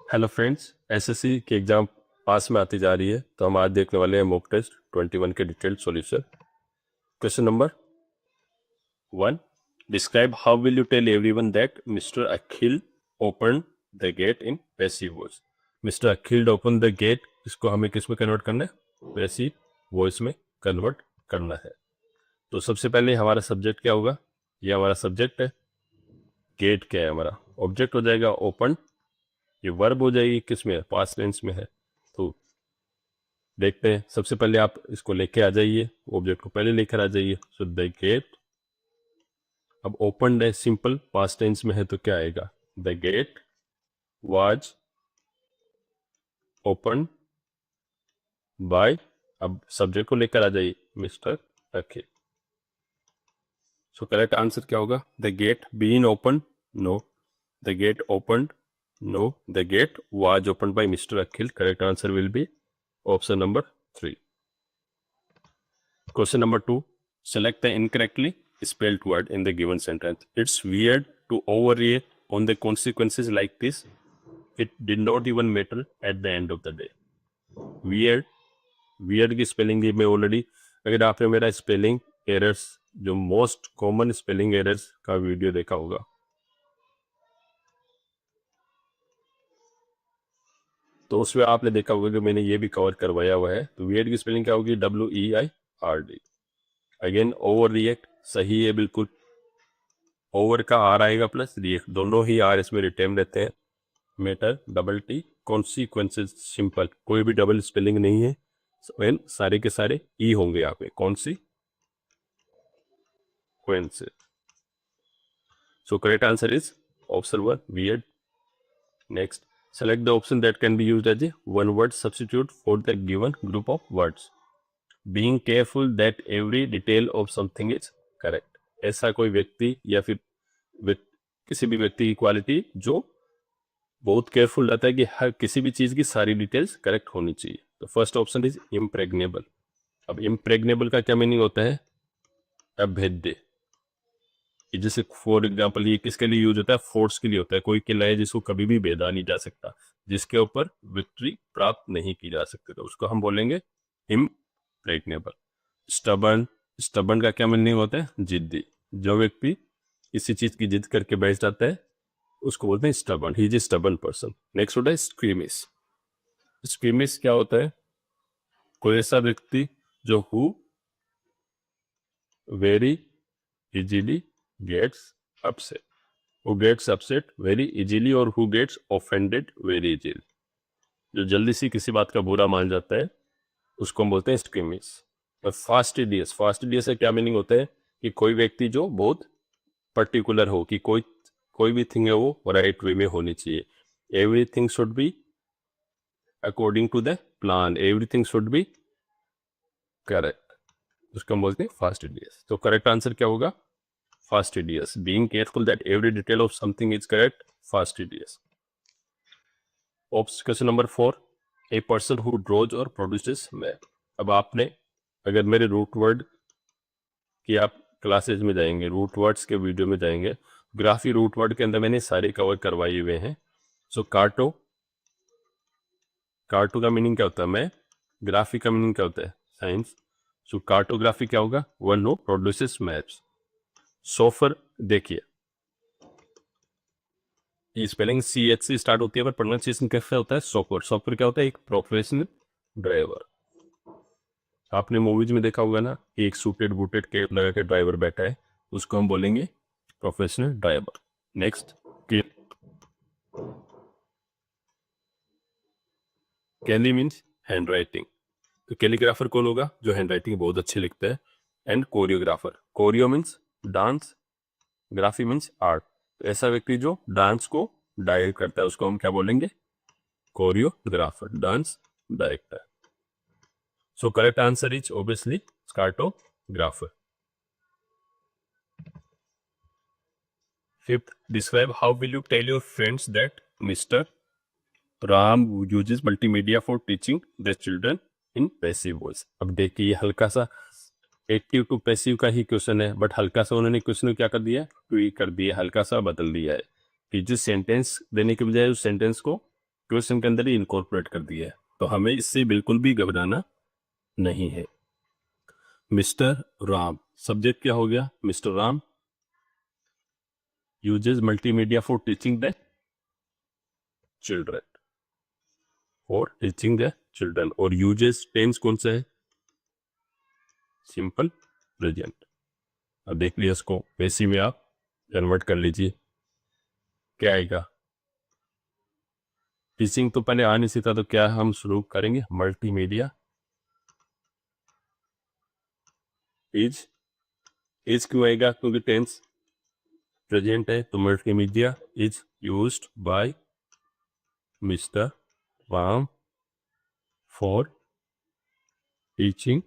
Hello friends, SSC की exam pass में आती जा रही है, तो हम आज देखने वाले हैं मॉक टेस्ट 21 के detailed solution. Question number 1, describe how will you tell everyone that mister Akhil open the gate in passive voice. Mister Akhil open the gate, इसको हमें किस में कन्वर्ट करना है? पैसिव वॉइस में कन्वर्ट करना है। तो सबसे पहले हमारा सब्जेक्ट क्या होगा? ये हमारा सब्जेक्ट है। गेट क्या है? हमारा ऑब्जेक्ट हो जाएगा ओपन। ये वर्ब हो जाएगी, किस में है? पास्ट टेंस में है। तो देखते हैं, सबसे पहले आप इसको लेके आ जाइए, ऑब्जेक्ट को पहले लेकर आ जाइए। सो द गेट, अब ओपन है, सिंपल पास्ट टेंस में है, तो क्या आएगा? The gate was open by, अब सब्जेक्ट को लेकर आ जाइए, mister Akhil. So correct answer क्या होगा? The gate been open, no. The gate open, no. The gate was open by mister Akhil. Correct answer will be option number 3. Question number 2. Select the incorrectly spelled word in the given sentence. It's weird to overreact on the consequences like this. It did not even matter at the end of the day. Weird, weird की spelling भी मैं already, अगर आपने मेरा spelling errors, जो most common spelling errors का video देखा होगा, तो उसमें आपने देखा होगा कि मैंने ये भी कवर करवाया हुआ है। तो वियर्ड की स्पेलिंग क्या होगी? WEIRD। अगेन ओवर रिएक्ट सही है बिल्कुल। ओवर का आर आएगा प्लस रिएक्ट, दोनों ही आर इसमें रिटेन रहते हैं। मेटर DT, कॉन्सिक्वेंसेज सिंपल, कोई भी डबल स्पेलिंग नहीं है, सारे के सारे ई होंगे यहाँ पे, consequences. So correct answer is option 1, weird. Next, select the option that can be used as a one word substitute for the given group of words. Being careful that every detail of something is correct. ऐसा कोई व्यक्ति या फिर किसी भी व्यक्ति की quality जो बहुत केयरफुल रहता है कि हर किसी भी चीज की सारी डिटेल्स करेक्ट होनी चाहिए। तो फर्स्ट ऑप्शन इज इम्प्रेग्नेबल। अब इम्प्रेग्नेबल का क्या मीनिंग होता है? अभेद्य। जैसे फॉर एग्जाम्पल ये किसके लिए यूज होता है? फोर्स के लिए होता है। कोई किला है जिसको कभी भी भेदा नहीं जा सकता, जिसके ऊपर विक्ट्री प्राप्त नहीं की जा सकती, तो उसको हम बोलेंगे इम्प्रेग्नेबल. स्टबर्न, स्टबर्न का क्या मीनिंग होता है? जिद्दी। जो व्यक्ति किसी चीज की जिद करके बैठ जाता है उसको बोलते हैं stubborn, he is a stubborn person. Next होता है स्क्रीमिश. स्क्रीमिश क्या होता है? कोई ऐसा व्यक्ति जो who very easily gets upset, who gets upset very easily और who gets offended very easily. जो जल्दी से किसी बात का बुरा मान जाता है उसको हम बोलते हैं स्क्रीमिश. और फास्टिडियस, फास्टिडियस का क्या मीनिंग होता है? कि कोई व्यक्ति जो बहुत पर्टिकुलर हो, कि कोई भी थिंग है वो राइट वे में होनी चाहिए. Everything should be according to the plan, everything should be correct, उसको हम बोलते हैं फास्टिडियस. तो करेक्ट आंसर क्या होगा? Fastidious. Being careful that every detail of something is correct. Fastidious. Question number 4. A person who draws or produces map. अब आपने अगर मेरे रूट वर्ड की आप क्लासेज में जाएंगे, रूट वर्ड्स के वीडियो में जाएंगे, ग्राफी रूट वर्ड के अंदर मैंने सारे कवर करवाए हुए हैं. सो कार्टो, कार्टो का मीनिंग क्या होता है? मैं. ग्राफी का मीनिंग क्या होता है? साइंस. सो कार्टोग्राफी क्या होगा? One who produces maps. So far, देखिए ये स्पेलिंग CH से स्टार्ट होती है पर प्रोनाउंसिएशन कैसे होता है? सोफर. सोफर क्या होता है? एक प्रोफेशनल ड्राइवर. आपने मूवीज में देखा होगा ना, एक सूटेड बूटेड कैप लगा के ड्राइवर बैठा है, उसको हम बोलेंगे प्रोफेशनल ड्राइवर. नेक्स्ट, कैली मीन्स हैंड राइटिंग. तो कैलीग्राफर कौन होगा? जो हैंड राइटिंग बहुत अच्छी लिखता है. And choreographer, chorio means dance, graphy means art. तो ऐसा व्यक्ति जो डांस को डायरेक्ट करता है उसको हम क्या बोलेंगे? Choreographer, dance director. So correct answer is obviously cartographer. Fifth, describe how will you tell your friends that mister Ram uses multimedia for teaching the children in passive voice. अब देखिए हल्का सा एक्टिव टू पैसिव का ही question है, but हल्का सा उन्होंने question क्या कर दिया? ट्वीक कर दिया, हल्का सा बदल दिया है कि जिस सेंटेंस देने के बजाय उस सेंटेंस को क्वेश्चन के अंदर ही इनकॉर्पोरेट कर दिया है, तो हमें इससे बिल्कुल भी घबराना नहीं है। मिस्टर राम, सब्जेक्ट क्या हो गया? Mister Ram uses multimedia for teaching the children, for teaching the children. और यूजेस टेंस कौन सा है? Simple present. अब देख लिया इसको, वैसे में आप कन्वर्ट कर लीजिए, क्या आएगा? टीचिंग तो पहले आ नहीं सीखा, तो क्या हम शुरू करेंगे? मल्टीमीडिया इज क्यों आएगा? क्योंकि टेंस प्रेजेंट है, तो multimedia is used by mister Ram for teaching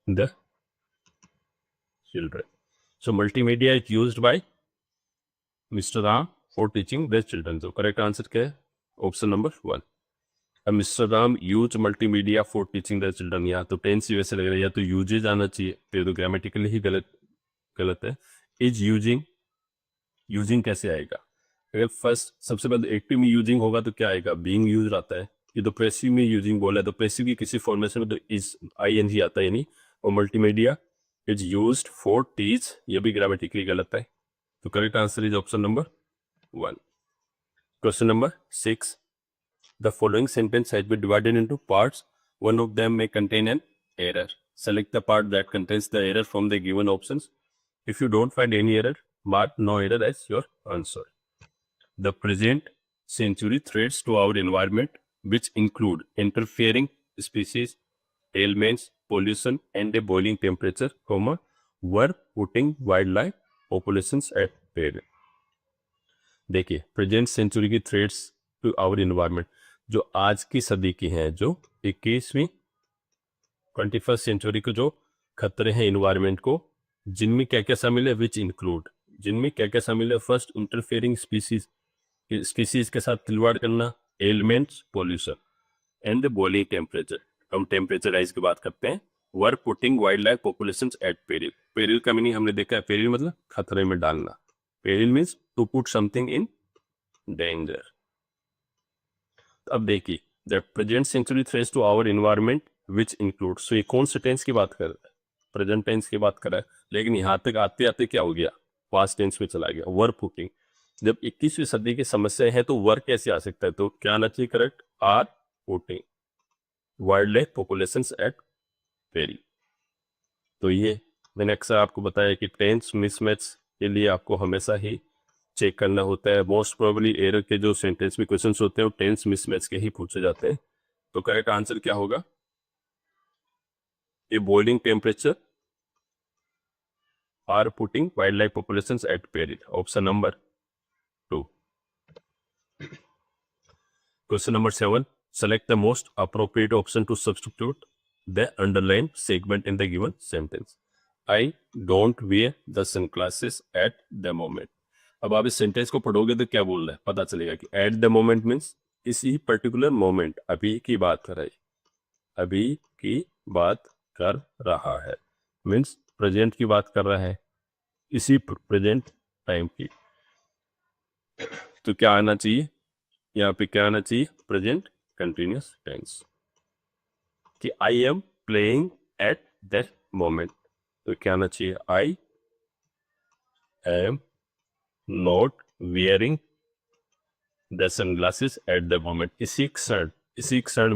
the children. So multimedia is used by Mr. Ram for teaching the children. So correct answer क्या है? Option number 1. अब mister Ram use multimedia for teaching the children, या तो tense वैसे लग रहा है, या तो यूजेज आना चाहिए, तो ग्रामेटिकली ही गलत है। इज यूजिंग कैसे आएगा? अगर फर्स्ट सबसे पहले एक्टिव में यूजिंग होगा तो क्या आएगा? बीइंग यूज आता है। ये तो पैसिव में यूजिंग बोला है, तो पैसिव की किसी फॉर्मेशन में तो इज आईएनजी आता है नहीं। और multimedia is used for teach, ये भी ग्रामेटिकली गलत है। तो correct answer is option number 1. Question number 6. The following sentence has been divided into parts. One of them may contain an error. Select the part that contains the error from the given options. If you don't find any error, mark no error as your answer. The present century threats to our environment, which include interfering species, ailments, pollution, and a boiling temperature, were putting wildlife populations at peril. देखिए, present century की threats to our environment, जो आज की सदी की हैं, जो 21वीं सेंचुरी को जो खतरे हैं इन्वायरमेंट को, जिनमें क्या क्या शामिल है? विच इंक्लूड, जिनमें क्या क्या शामिल है? फर्स्ट, इंटरफेयरिंग स्पीसीज के साथ खिलवाड़ करना, elements, pollution, and the boiling temperature, हम टेम्परेचर राइज की बात करते हैं। Were putting wild life population at peril, peril का मीनिंग हमने देखा है, पेरिल मतलब खतरे में डालना, peril means to put something in danger. अब देखिए, the present century threats to our environment which include, so ये कौन से टेंस की बात कर रहा है? प्रेजेंट टेंस की बात कर रहा है, लेकिन यहाँ तक आते आते क्या हो गया? पास्ट टेंस में चला गया, वर पुटिंग। जब 21वीं सदी की समस्या है तो वर कैसे आ सकता है? तो क्या आना चाहिए correct? Are putting wild life population at peril. तो ये मैंने अक्सर आपको बताया कि टेंस मिसमैच के लिए आपको हमेशा ही चेक करना होता है। मोस्ट प्रोबेबली एरर के जो सेंटेंस में क्वेश्चंस होते हैं वो टेंस मिसमैच के ही पूछे जाते हैं। तो करेक्ट आंसर क्या होगा? A boiling temperature are putting wild life population at peril, option number 2. Question number 7. Select the most appropriate option to substitute the underline segment in the given sentence. I don't wear the sunglasses at the moment. अब आप इस sentence को पढ़ोगे तो क्या बोल रहा है पता चलेगा कि एट द मोमेंट मीन्स इसी पर्टिकुलर मोमेंट, अभी की बात कर रहा है, अभी की बात कर रहा है, मीन्स प्रेजेंट की बात कर रहा है, इसी प्रेजेंट टाइम की। तो क्या आना चाहिए यहाँ पे? क्या आना चाहिए? प्रेजेंट कंटिन्यूअस टेंस, कि I am playing at that moment. तो क्या आना चाहिए? I am not wearing the sunglasses at the moment. इसी क्षण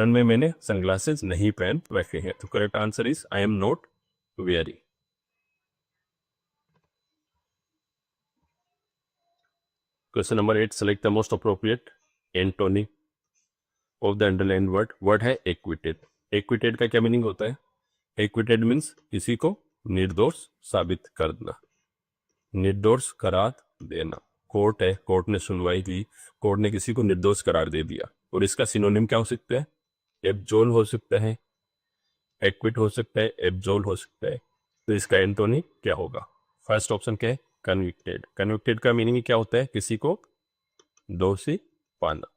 में मैंने सनग्लासेस नहीं पहन रखे हैं। तो correct answer is I am not wearing. Question number 8. Select the most appropriate antonym of the underline word. Word है एक्विटेड। एक्विटेड का क्या मीनिंग होता है? एक्विटेड मीन्स किसी को निर्दोष साबित करना, निर्दोष करार देना। कोर्ट है, कोर्ट ने सुनवाई की, कोर्ट ने किसी को निर्दोष करार दे दिया। और इसका सिनोनिम क्या हो सकता है? एब्जोल हो सकता है, एक्विट हो सकता है, एब्जोल हो सकता है। तो इसका एंटोनी क्या होगा? फर्स्ट ऑप्शन क्या है? कन्विक्टेड। कन्विक्टेड का मीनिंग क्या होता है? किसी को दोषी पाना।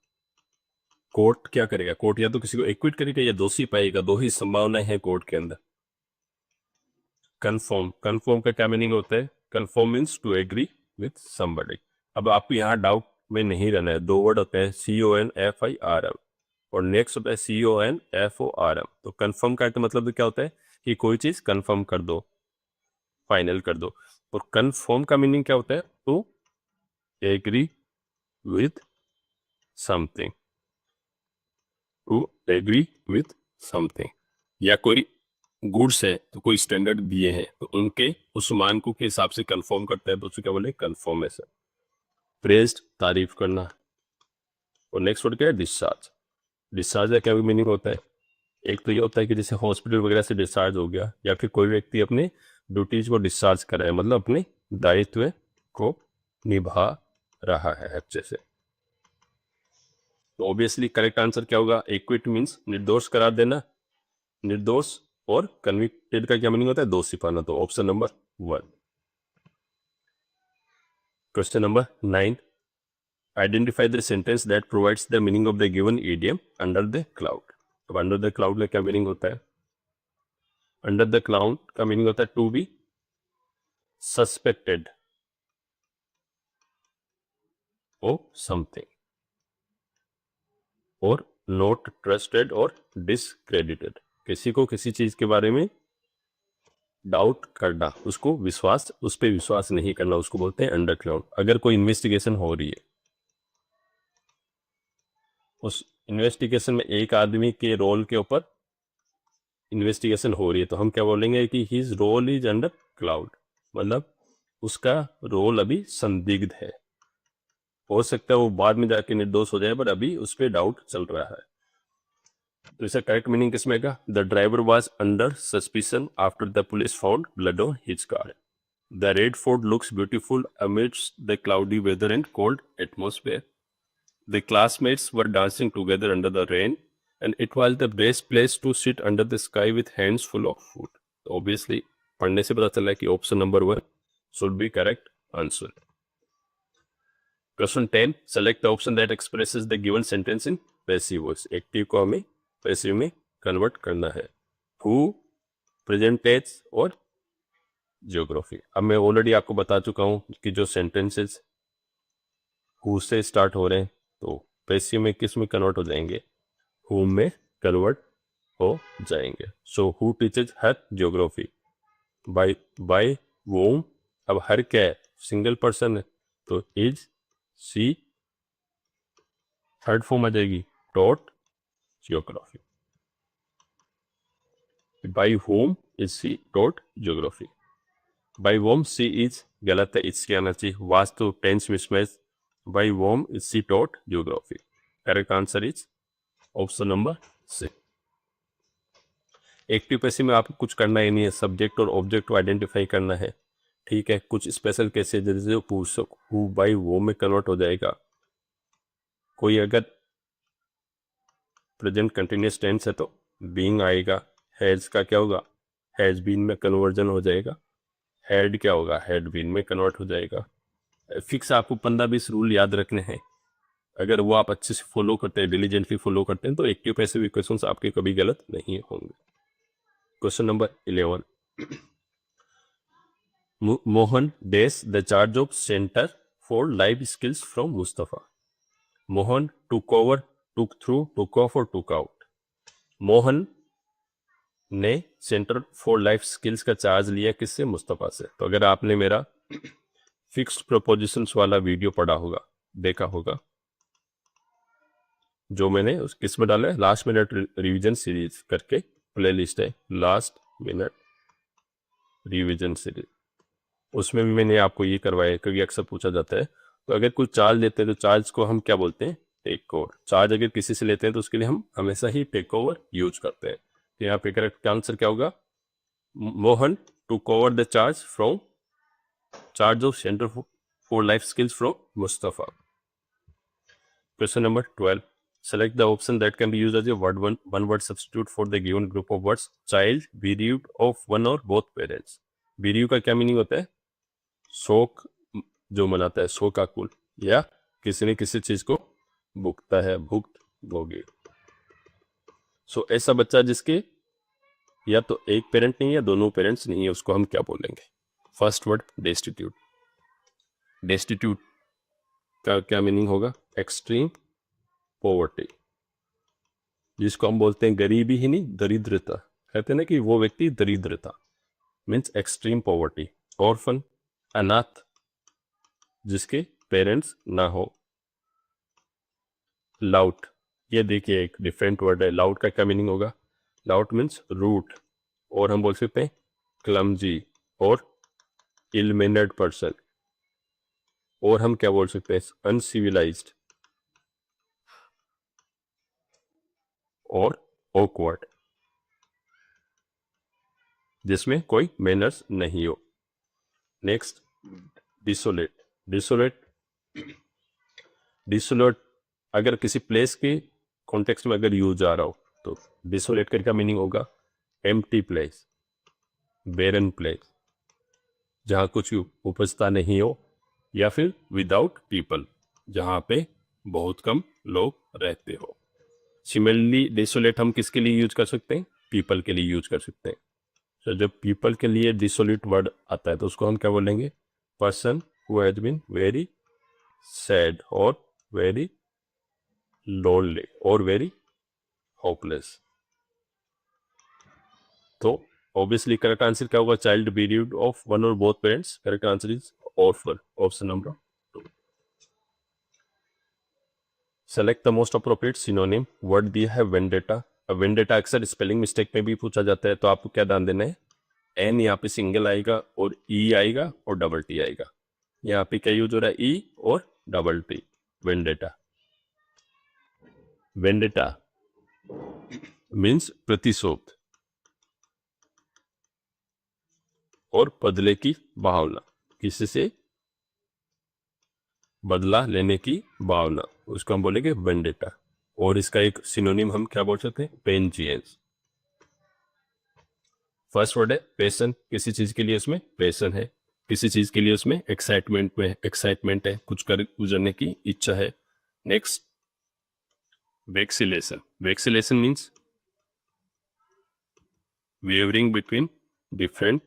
कोर्ट क्या करेगा? कोर्ट या तो किसी को एक्विट करेगा या दोषी पाएगा, दो ही संभावनाएं हैं कोर्ट के अंदर। कन्फर्म, कन्फर्म का क्या मीनिंग होता है? Confirm means to agree with somebody. अब आपको यहाँ डाउट में नहीं रहना है। 2 वर्ड होते हैं CONFIRM और नेक्स्ट होता है CONFORM। तो कन्फर्म का मतलब क्या होता है कि कोई चीज कन्फर्म कर दो, फाइनल कर दो। और कन्फर्म का मीनिंग क्या होता है? To agree with something, to agree with something. या कोई गुड्स है तो कोई स्टैंडर्ड दिए हैं तो उनके उस मानकों के हिसाब से कंफर्म करता है तो उसे क्या बोले? कंफर्मेशन। प्रेज्ड, तारीफ करना। और नेक्स्ट वर्ड क्या है? डिस्चार्ज। डिस्चार्ज का क्या मीनिंग होता है? एक तो ये होता है कि जैसे हॉस्पिटल वगैरह से डिस्चार्ज हो गया, या फिर कोई व्यक्ति अपने ड्यूटीज को डिस्चार्ज कर रहा है, मतलब अपने दायित्व को निभा रहा है अच्छे से। तो ऑब्वियसली करेक्ट आंसर क्या होगा? एक्विट मीन्स निर्दोष करार देना। निर्दोष और कन्विक्टेड का क्या मीनिंग होता है? दोषी पाना। तो option number 1। Question number 9, identify the sentence that provides the meaning of the given idiom under the cloud. अब अंडर द क्लाउड में क्या मीनिंग होता है? अंडर द क्लाउड का मीनिंग होता है to be suspected of something और not trusted और डिसक्रेडिटेड। किसी को किसी चीज के बारे में डाउट करना, उसको विश्वास, उस पर विश्वास नहीं करना, उसको बोलते हैं अंडर क्लाउड। अगर कोई इन्वेस्टिगेशन हो रही है, उस इन्वेस्टिगेशन में एक आदमी के रोल के ऊपर इन्वेस्टिगेशन हो रही है, तो हम क्या बोलेंगे कि his role is under cloud, मतलब उसका रोल अभी संदिग्ध है। हो सकता है वो बाद में जाके निर्दोष हो जाए, पर अभी उस पर डाउट चल रहा है। तो इसका करेक्ट मीनिंग किसमें का? The driver was under suspicion after the police found blood on his car. The Red Fort looks beautiful amidst the cloudy weather and cold atmosphere. The classmates were dancing together under the rain, and it was the best place to sit under the sky with hands full of food. So obviously, पढ़ने से पता चला कि option number 1 should be correct answer. Question 10. Select the option that expresses the given sentence in passive voice. Active को हमें passive में convert करना है। Who, present tense और जियोग्राफी। अब मैं ऑलरेडी आपको बता चुका हूँ कि जो सेंटेंसेस हु से स्टार्ट हो रहे हैं तो पैसिव में किस में कन्वर्ट हो जाएंगे? हुम में कन्वर्ट हो जाएंगे। So who teaches her geography. By whom. अब हर क्या है? सिंगल पर्सन है तो इज सी थर्ड फॉर्म आ जाएगी, taught geography. By whom is she taught geography. By whom she is गलत है, इसके आना चाहिए वाज तो tense mismatch. By whom is she taught geography? Correct answer is option number C. Active passive में आपको कुछ करना ही नहीं है, सब्जेक्ट और ऑब्जेक्ट को आइडेंटिफाई करना है। ठीक है, कुछ स्पेशल केसेस जैसे पूछ हु बाय वो में कन्वर्ट हो जाएगा। कोई अगर प्रेजेंट कंटिन्यूस टेंस है तो बीइंग आएगा। हैज का क्या होगा? हैज बीन में कन्वर्जन हो जाएगा। हैड क्या होगा? हैड बीन में कन्वर्ट हो जाएगा। फिक्स आपको 15-20 रूल याद रखने हैं। अगर वो आप अच्छे से फॉलो करते हैं, डिलीजेंटली फॉलो करते हैं, तो एक्टिव पैसिव इक्वेशंस आपके कभी गलत नहीं होंगे। Question number 11, Mohan does the charge of centre for life skills from Mustafa. Mohan took over, took through, took off और टुक आउट। मोहन ने सेंटर फॉर लाइफ स्किल्स का चार्ज लिया किससे? मुस्तफा से। तो अगर आपने मेरा फिक्स्ड प्रपोजिशंस वाला वीडियो पढ़ा होगा, देखा होगा, जो मैंने उस किस में डाला है, लास्ट मिनट रिवीजन सीरीज करके प्लेलिस्ट है, लास्ट मिनट रिवीजन सीरीज, उसमें भी मैंने आपको ये करवाया है क्योंकि अक्सर पूछा जाता है। तो अगर कोई चार्ज लेते हैं तो चार्ज को हम क्या बोलते हैं? Take over. चार्ज अगर किसी से लेते हैं तो उसके लिए हम हमेशा ही टेक ओवर यूज करते हैं। तो यहाँ पे करेक्ट आंसर क्या होगा? Mohan took over the charge from charge of centre for life skills from Mustafa. Question number 12. Select the option that can be used as a one word substitute for the given group of words. Child bereaved of one or both parents. bereave का क्या meaning होता है? शोक जो मनाता है, शोकाकुल, या किसी ने किसी चीज को भुगता है, भुक्त भोगी। सो ऐसा बच्चा जिसके या तो एक पेरेंट नहीं है या दोनों पेरेंट्स नहीं है, उसको हम क्या बोलेंगे? First word destitute. डेस्टिट्यूट इसका क्या मीनिंग होगा? एक्सट्रीम पॉवर्टी, जिसको हम बोलते हैं गरीबी ही नहीं, दरिद्रता। कहते हैं ना कि वो व्यक्ति दरिद्र था, मीन्स एक्सट्रीम पॉवर्टी। ऑर्फन, अनाथ, जिसके पेरेंट्स ना हो। लाउट, ये देखिए एक डिफरेंट वर्ड है। लाउट का क्या मीनिंग होगा? लाउट मीन्स रूट, और हम बोल सकते हैं क्लमजी और इल मैनर्ड पर्सन, और हम क्या बोल सकते हैं? अनसिविलाइज्ड और ऑकवर्ड, जिसमें कोई मैनर्स नहीं हो। Next, desolate. डिसोलेट, डिसोलेट अगर किसी प्लेस के कॉन्टेक्स्ट में अगर यूज आ रहा हो तो डिसोलेट का क्या मीनिंग होगा? एम्प्टी प्लेस, बेरन प्लेस, जहाँ कुछ उपजता नहीं हो, या फिर विदाउट पीपल, जहाँ पे बहुत कम लोग रहते हो। सिमिलरली डिसोलेट हम किसके लिए यूज कर सकते हैं? पीपल के लिए यूज कर सकते हैं। तो जब पीपल के लिए डिसोलेट वर्ड आता है तो उसको हम क्या बोलेंगे? Person who has been very sad और वेरी लोनली और वेरी होपलेस। तो ऑब्वियसली करेक्ट आंसर क्या होगा? चाइल्ड bereaved ऑफ वन और both parents. Correct answer is orphan, option number 2। Select the most appropriate synonym. Word दिया है vendetta. अब vendetta अक्सर स्पेलिंग मिस्टेक में भी पूछा जाता है, तो आपको क्या ध्यान देना है? एन यहाँ पे सिंगल आएगा और ई आएगा और डबल टी आएगा। यहाँ पे क्या यूज हो रहा है? ई और double T. Vendetta, vendetta means प्रतिशोध और बदले की भावना, किसी से बदला लेने की भावना, उसको हम बोलेंगे वेंडेटा। और इसका एक सिनोनिम हम क्या बोल सकते हैं? पेंजियंस। फर्स्ट वर्ड है पैशन, किसी चीज के लिए उसमें पैशन है, किसी चीज के लिए उसमें एक्साइटमेंट है, कुछ कर गुजरने की इच्छा है। Next, vacillation. Vacillation means wavering between different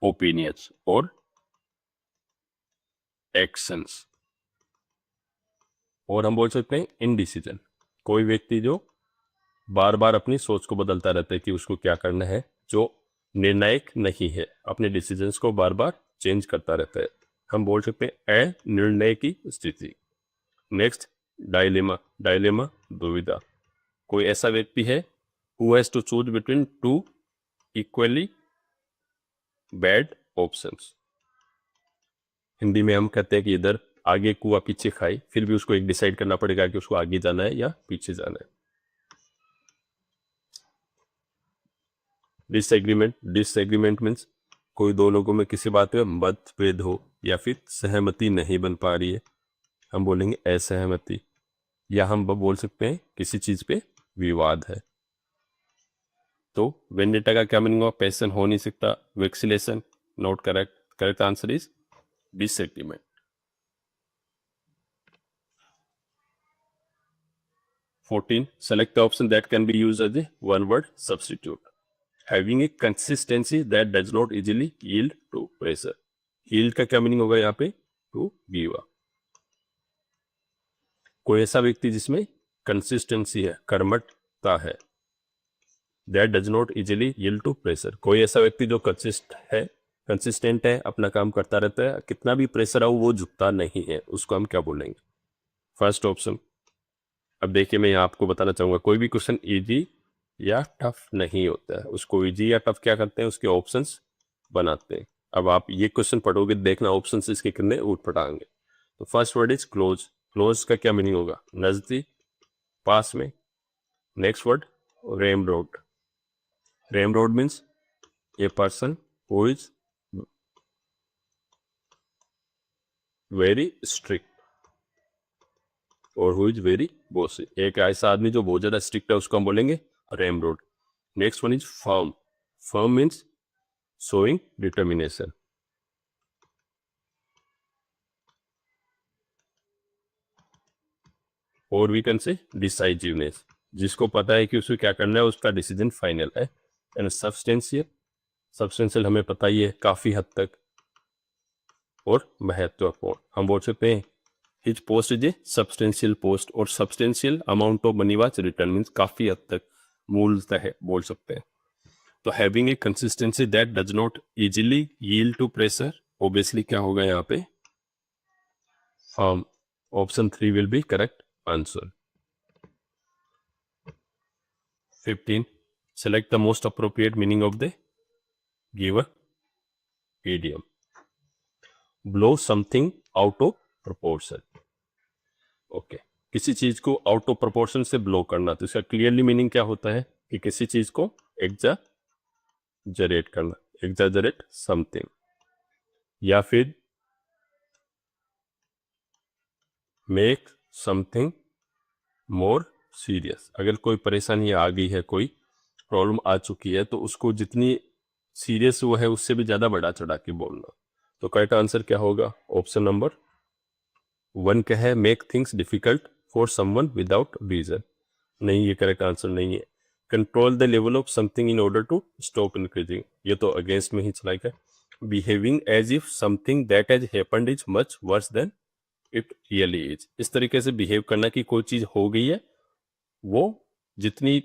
opinions or actions. और हम बोल सकते हैं इनडिसीजन, कोई व्यक्ति जो बार बार अपनी सोच को बदलता रहता है कि उसको क्या करना है, जो निर्णायक नहीं है, अपने डिसीजंस को बार बार चेंज करता रहता है, हम बोल सकते हैं अनिर्णय की स्थिति। Next, dilemma. डायलेमा दुविधा, कोई ऐसा व्यक्ति है who has to choose between two equally bad options. Hindi में हम कहते हैं कि इधर आगे कुआ पीछे खाई, फिर भी उसको एक डिसाइड करना पड़ेगा कि उसको आगे जाना है या पीछे जाना है। डिसएग्रीमेंट। डिसएग्रीमेंट मीन्स कोई दो लोगों में किसी बात में मतभेद हो या फिर सहमति नहीं बन पा रही है, हम बोलेंगे असहमति। या हम बोल सकते हैं किसी चीज पे विवाद है। तो वेंडेटा का क्या मीनिंग होगा? पैशन हो नहीं सकता। Vacillation not correct. Correct answer is disagreement. Select the option that can be used as a one-word substitute. Having a consistency that does not easily yield to pressure. Yield का क्या meaning होगा यहाँ पे? To give up. कोई ऐसा व्यक्ति जिसमें consistency है, कर्मठता है। That does not easily yield to pressure. कोई ऐसा व्यक्ति जो कंसिस्टेंट है, अपना काम करता रहता है, कितना भी प्रेशर आओ वो झुकता नहीं है, उसको हम क्या बोलेंगे? First option. अब देखिए मैं यहाँ आपको बताना चाहूंगा, कोई भी क्वेश्चन इजी या टफ नहीं होता है, उसको इजी या टफ क्या करते हैं? उसके ऑप्शंस बनाते हैं। अब आप ये क्वेश्चन पढ़ोगे, देखना ऑप्शंस इसके कितने उठपटांगे। तो first word is close. Close का क्या मीनिंग होगा? नजदीक, पास में। Next word ramrod. Ramrod means a person who is very strict और हु इज वेरी बॉसी। एक ऐसा आदमी जो बहुत ज्यादा स्ट्रिक्ट है, उसको हम बोलेंगे ramrod. Next one is firm. Firm means showing determination. और वी कैन से डिसाइसिवनेस, जिसको पता है कि उसको क्या करना है, उसका डिसीजन फाइनल है। And substantial. सब्सटेंशियल हमें पता ही है काफी हद तक। और महत्वपूर्ण हम बोल सकते हैं his post is a substantial post, और substantial amount of money was return means काफी हद तक मूलतः है बोल सकते हैं। तो having a consistency that does not easily yield to pressure, obviously क्या होगा यहाँ पे option 3 will be correct answer. 15 select the most appropriate meaning of the given idiom. Blow something out of proportion. Okay किसी चीज को out of proportion से blow करना, तो इसका क्लियरली मीनिंग क्या होता है कि किसी चीज को एग्जाजरेट करना, एग्जाजरेट समथिंग, या फिर मेक समथिंग मोर सीरियस। अगर कोई परेशानी आ गई है, कोई प्रॉब्लम आ चुकी है, तो उसको जितनी सीरियस वो है उससे भी ज्यादा बढ़ा चढ़ा के बोलना। तो करेक्ट आंसर क्या होगा? ऑप्शन नंबर 1 क्या है? Make things difficult for someone without reason. नहीं, ये करेक्ट आंसर नहीं है। Control the level of something in order to stop increasing, ये तो अगेंस्ट में ही चला गया। Behaving as if something that has happened is much worse than it really is, इस तरीके से बिहेव करना कि कोई चीज हो गई है, वो जितनी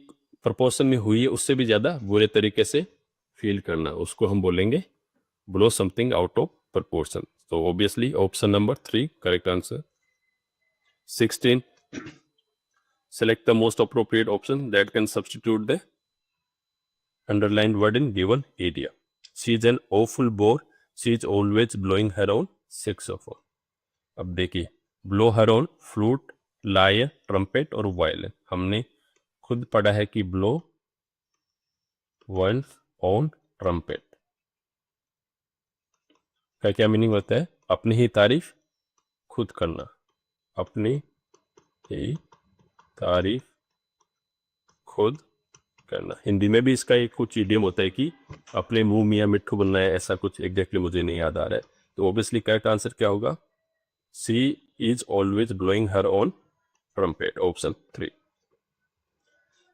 प्रोपोर्शन में हुई है उससे भी ज्यादा बुरे तरीके से फील करना, उसको हम बोलेंगे blow something out of proportion. तो obviously option number 3 correct answer. 16 select the most appropriate option that can substitute the underlined word in given area. She is an awful bore, she is always blowing her own saxophone. अब देखिए, blow her own flute, lyre, trumpet और violin। हमने खुद पढ़ा है कि blow one's own trumpet का क्या मीनिंग होता है? अपनी ही तारीफ खुद करना, अपनी ही तारीफ खुद करना। हिंदी में भी इसका एक कुछ इडियम होता है कि अपने मुंह मियाँ मिट्ठू बनना है, ऐसा कुछ एग्जैक्टली मुझे नहीं याद आ रहा है। तो ऑब्वियसली करेक्ट आंसर क्या होगा? She is always blowing her own trumpet, option 3।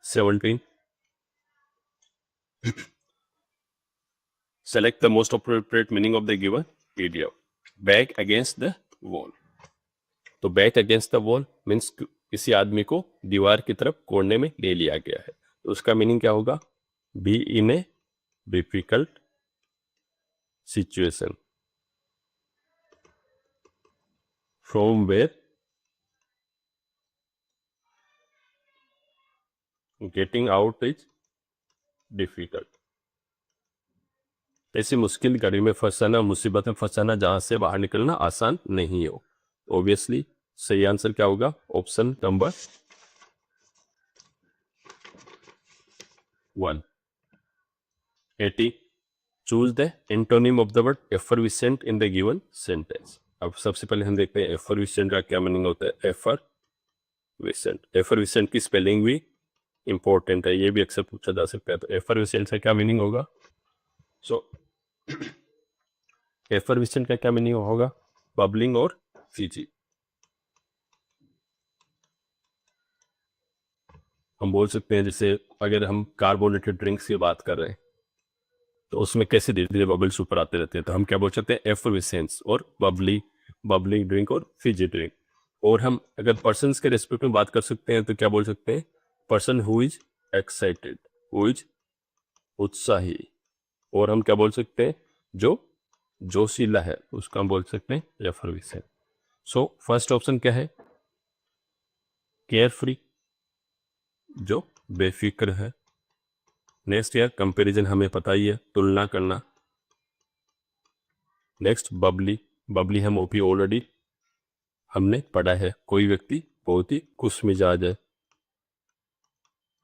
17 select the most appropriate meaning of the given idiom. Back against the wall. तो back against the wall means किसी आदमी को दीवार की तरफ कोने में ले लिया गया है, तो उसका मीनिंग क्या होगा? Be in a difficult situation from where getting out is difficult. ऐसी मुश्किल घड़ी में फंसाना, मुसीबत में फंसाना जहां से बाहर निकलना आसान नहीं हो। ऑब्वियसली सही आंसर क्या होगा? Option number 1। 80 choose the antonym of the word effervescent in the given sentence. अब सबसे पहले हम देखते हैं एफर्विसेंट का क्या मीनिंग होता है। एफर्विसेंट, एफर्विसेंट की स्पेलिंग भी इंपॉर्टेंट है, ये भी अक्सर पूछा जा सकता है। तो एफर्विसेंट का क्या मीनिंग होगा? सो एफर्विसेंट का क्या मीनिंग होगा? बबलिंग और फीजी। हम बोल सकते हैं जैसे अगर हम कार्बोनेटेड ड्रिंक्स की बात कर रहे हैं तो उसमें कैसे धीरे धीरे बबल्स ऊपर आते रहते हैं, तो हम क्या बोल सकते हैं? एफर्विसेंस और बबलिंग ड्रिंक और फीजी ड्रिंक। और हम अगर पर्सन्स के रेस्पेक्ट में बात कर सकते हैं तो क्या बोल सकते हैं? Person who is excited, who is उत्साही। और हम क्या बोल सकते हैं? जो जोशीला है उसका हम बोल सकते हैं एफर्विसेंट। सो फर्स्ट ऑप्शन क्या है? केयर फ्री, जो बेफिक्र है। नेक्स्ट यार कंपैरिजन, हमें पता ही है, तुलना करना। नेक्स्ट बबली, बबली हम ओपी ऑलरेडी हमने पढ़ा है, कोई व्यक्ति बहुत ही खुश मिजाज है,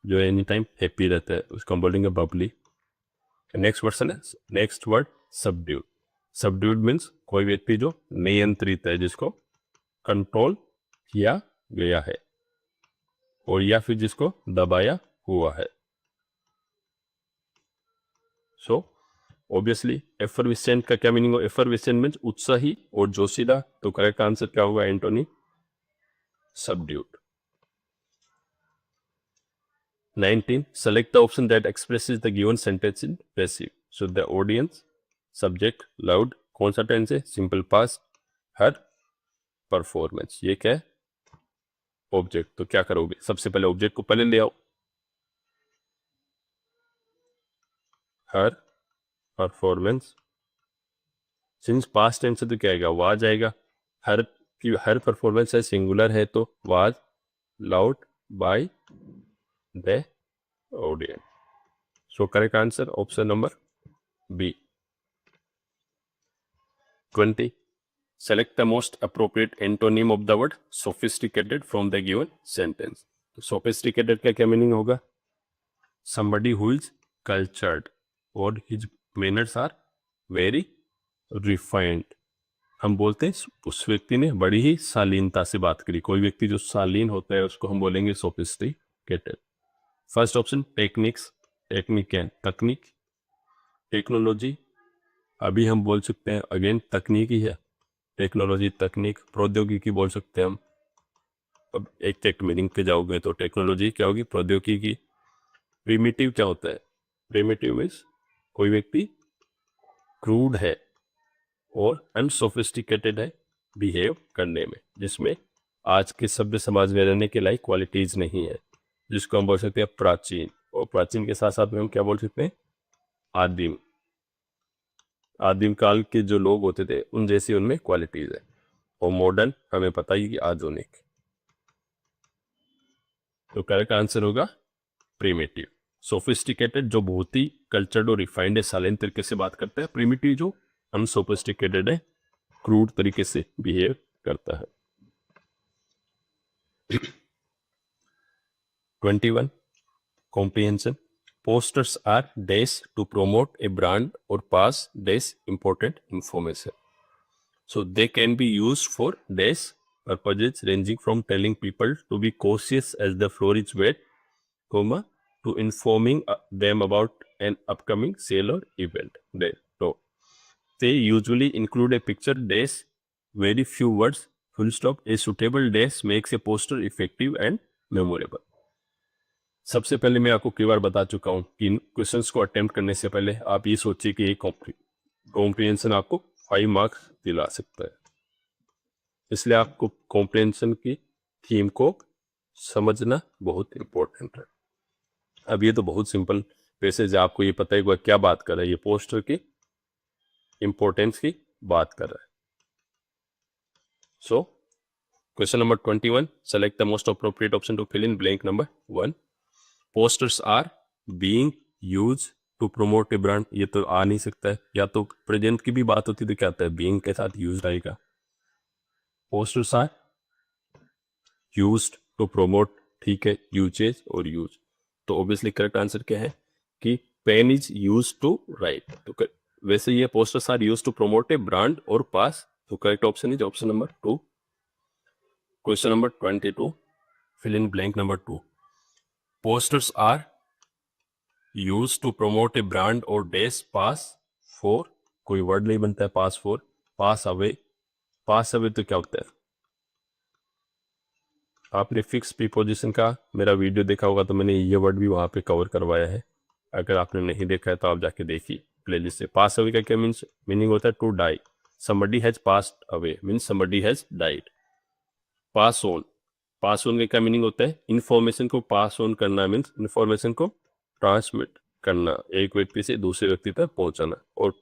जो एनी टाइम हैप्पी रहता है, उसको हम बोलेंगे बबली। नेक्स्ट वर्ड है, next word subdued. Subdued means कोई व्यक्ति जो नियंत्रित है, जिसको कंट्रोल किया गया है, और या फिर जिसको दबाया हुआ है। सो ऑब्वियसली एफर्विसेंट का क्या मीनिंग हो? एफर्विसेंट मीन्स उत्साही और जोशीला। तो करेक्ट आंसर क्या होगा? Antony subdued. 19 select the option that expresses the given sentence in passive. So the audience, subject, loud, कौन सा टेंस है? सिंपल पास्ट, हर, परफॉर्मेंस, ये क्या है? ऑब्जेक्ट। तो क्या करोगे, सबसे पहले ऑब्जेक्ट को पहले ले आओ, her performance, since past tense है तो क्या आएगा, वाज आएगा। हर की हर परफॉर्मेंस है, सिंगुलर है तो was loud by the audience. So correct answer option number B. 20. Select the most appropriate antonym of the word sophisticated from the given sentence. तो sophisticated का क्या मीनिंग होगा? Somebody who is cultured or his manners are very refined. हम बोलते हैं उस व्यक्ति ने बड़ी ही शालीनता से बात करी। कोई व्यक्ति जो शालीन होता है उसको हम बोलेंगे sophisticated. First option techniques, technique है तकनीक, टेक्नोलॉजी अभी हम बोल सकते हैं अगेन तकनीक ही है, टेक्नोलॉजी तकनीक, प्रौद्योगिकी बोल सकते हैं हम। अब एक मीनिंग पे जाओगे तो टेक्नोलॉजी क्या होगी, प्रौद्योगिकी। प्रिमिटिव क्या होता है? प्रिमिटिव मीन्स कोई व्यक्ति क्रूड है और अनसोफिस्टिकेटेड है बिहेव करने में, जिसमें आज के सभ्य समाज में रहने के लायक क्वालिटीज नहीं है, जिसको हम बोल सकते हैं प्राचीन। और प्राचीन के साथ साथ में हम क्या बोल सकते हैं, आदिम। आदिम काल के जो लोग होते थे उन जैसी उनमें क्वालिटीज है। और मॉडर्न हमें पता ही कि आधुनिक। तो करेक्ट आंसर होगा प्रिमिटिव। सोफिस्टिकेटेड जो बहुत ही कल्चर्ड और रिफाइंड है, शालीन तरीके से बात करता है। प्रिमिटिव जो अनसोफिस्टिकेटेड है, क्रूड तरीके से बिहेव करता है। 21. Comprehension. Posters are days to promote a brand or pass days important information. So they can be used for days purposes ranging from telling people to be cautious as the floor is wet, to informing them about an upcoming sale or event. So they usually include a picture, days, very few words, full stop. A suitable days makes a poster effective and memorable. सबसे पहले मैं आपको कई बार बता चुका हूं कि इन questions को अटेम्प्ट करने से पहले आप ये सोचिए कि ये कॉम्प्रिहेंशन आपको 5 मार्क्स दिला सकता है। इसलिए आपको कॉम्प्रिहेंशन की थीम को समझना बहुत इंपॉर्टेंट है। अब ये तो बहुत सिंपल पैसेज है, आपको ये पता है क्या बात कर रहा है, ये पोस्टर की इंपॉर्टेंस की बात कर रहा है। So question number 21, select the most appropriate option to fill in blank number 1। Posters are being use to promote a brand, ये तो आ नहीं सकता है। या तो प्रेजेंट की भी बात होती तो क्या आता है, बीइंग के साथ यूज आएगा। Posters are used to promote, ठीक है, यूजेज और यूज। तो ऑब्वियसली करेक्ट आंसर क्या है कि pen is use to write. तो वैसे ये posters are use to promote a brand और पास, तो correct option is option number 2। Question number 22, fill in blank number 2। Posters are used to promote a brand or days pass for, कोई word नहीं बनता है pass for, pass away। pass away तो क्या होता है? आपने फिक्स प्रीपोजिशन का मेरा वीडियो देखा होगा तो मैंने ये वर्ड भी वहां पे कवर करवाया है। अगर आपने नहीं देखा है तो आप जाके देखिए प्लेलिस्ट से। पास अवे का क्या मीनिंग होता है? To die. somebody has passed away means somebody has died। Pass on, pass on का क्या मीनिंग होता है? इंफॉर्मेशन को पास ऑन करना मीन्स इंफॉर्मेशन को ट्रांसमिट करना, एक व्यक्ति से दूसरे व्यक्ति तक पहुंचाना। और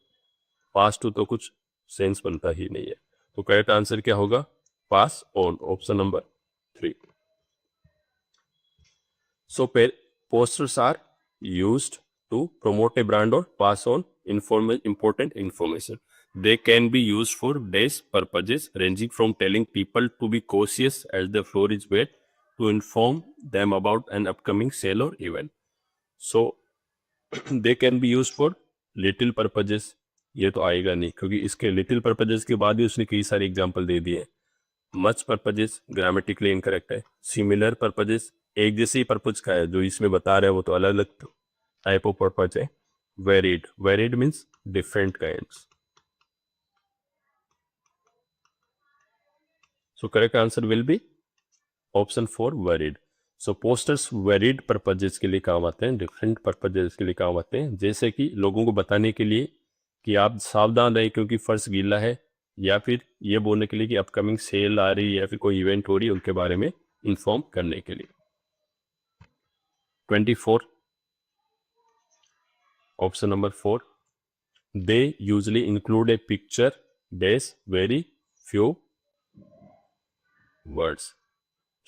पास टू तो कुछ सेंस बनता ही नहीं है। तो करेक्ट आंसर क्या होगा? Pass on, option number 3। So posters are used to promote a brand और pass on important information. They can be used for days purposes ranging from telling people to be cautious as the floor is wet to inform them about an upcoming sale or event. So they can be used for little purposes, ये तो आएगा नहीं क्योंकि इसके little purposes के बाद ही उसने कई सारे एग्जाम्पल दे दिए। much purposes ग्रामेटिकली इनकरेक्ट है। similar purposes एक जैसे ही पर्पज का है, जो इसमें बता रहा है वो तो अलग अलग टाइप ऑफ पर्पज है। varied, varied means different kinds। So correct answer will be option 4 varied। So posters varied purposes के लिए काम आते हैं, different purposes के लिए काम आते हैं। जैसे कि लोगों को बताने के लिए कि आप सावधान रहें क्योंकि फर्श गीला है, या फिर ये बोलने के लिए कि अपकमिंग सेल आ रही है या फिर कोई इवेंट हो रही है उनके बारे में इंफॉर्म करने के लिए। 24 option number 4, they usually include a picture days very few words.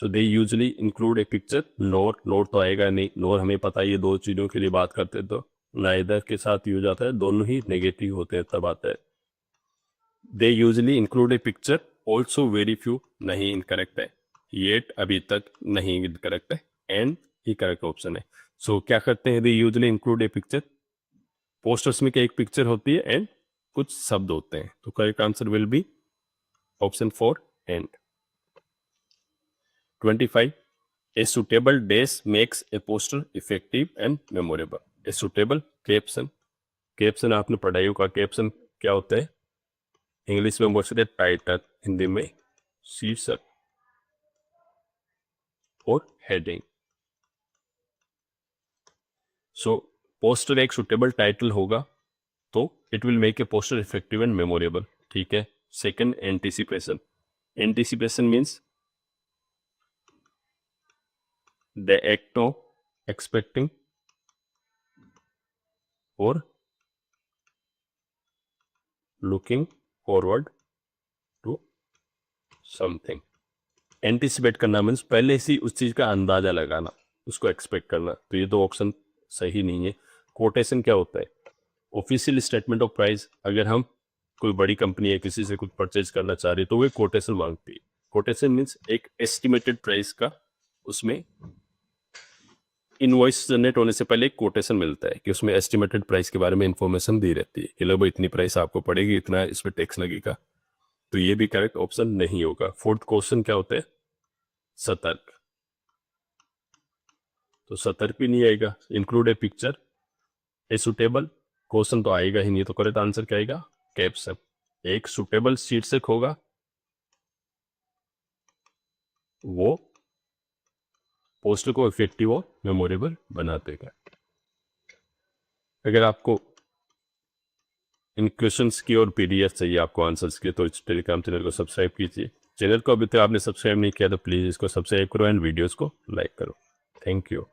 So they usually include a picture, nor तो आएगा नहीं, नोर हमें पता है ये दो चीज़ों के लिए बात करते तो नाइदर के साथ यूज आता है, दोनों ही नेगेटिव होते हैं तब आता है। दे usually include a picture also very few नहीं इनकरेक्ट है, येट अभी तक नहीं इनकरेक्ट है, एंड ही करेक्ट ऑप्शन है। सो क्या करते हैं, दे usually include a picture, posters में क्या एक पिक्चर होती है एंड कुछ शब्द होते हैं, तो correct answer will be option 4 and. 25, a suitable dash makes a poster effective and memorable। a suitable caption, caption आपने पढ़ाई होगा, कैप्शन क्या होता है, इंग्लिश में बोल सकते हैं टाइटल, हिंदी में शीर्षक और हेडिंग। सो पोस्टर एक सुटेबल टाइटल होगा तो it will make a poster effective and memorable, ठीक है। Second, anticipation, anticipation means the act of expecting or looking forward to something। Anticipate करना मीन्स पहले से उस चीज का अंदाजा लगाना, उसको एक्सपेक्ट करना, तो ये तो ऑप्शन सही नहीं है। कोटेशन क्या होता है, ऑफिशियल स्टेटमेंट ऑफ प्राइस, अगर हम कोई बड़ी कंपनी है किसी से कुछ परचेज करना चाह रही है तो वे कोटेशन मांगती है। कोटेशन मीन्स एक एस्टिमेटेड प्राइस का, उसमें इनवॉइस जनरेट होने से पहले एक कोटेशन मिलता है कि उसमें एस्टिमेटेड प्राइस के बारे में इंफॉर्मेशन दी रहती है कि लो भाई इतनी प्राइस आपको पड़ेगी, इतना इस पर टैक्स लगेगा, तो ये भी करेक्ट ऑप्शन नहीं होगा। फोर्थ क्वेश्चन क्या होता है, सतर्क, तो सतर्क भी नहीं आएगा। Include a picture, a suitable, question तो आएगा ही नहीं, तो करेक्ट आंसर क्या आएगा, कैप्शन। एक सुटेबल शीर्षक होगा वो पोस्टर को इफेक्टिव और मेमोरेबल बना देगा। अगर आपको इन क्वेश्चंस की और पीडीएफ चाहिए आपको आंसर्स के, तो इस टेलीग्राम चैनल को सब्सक्राइब कीजिए। चैनल को अभी तक आपने सब्सक्राइब नहीं किया तो प्लीज़ इसको सब्सक्राइब करो एंड वीडियोस को लाइक करो। Thank you.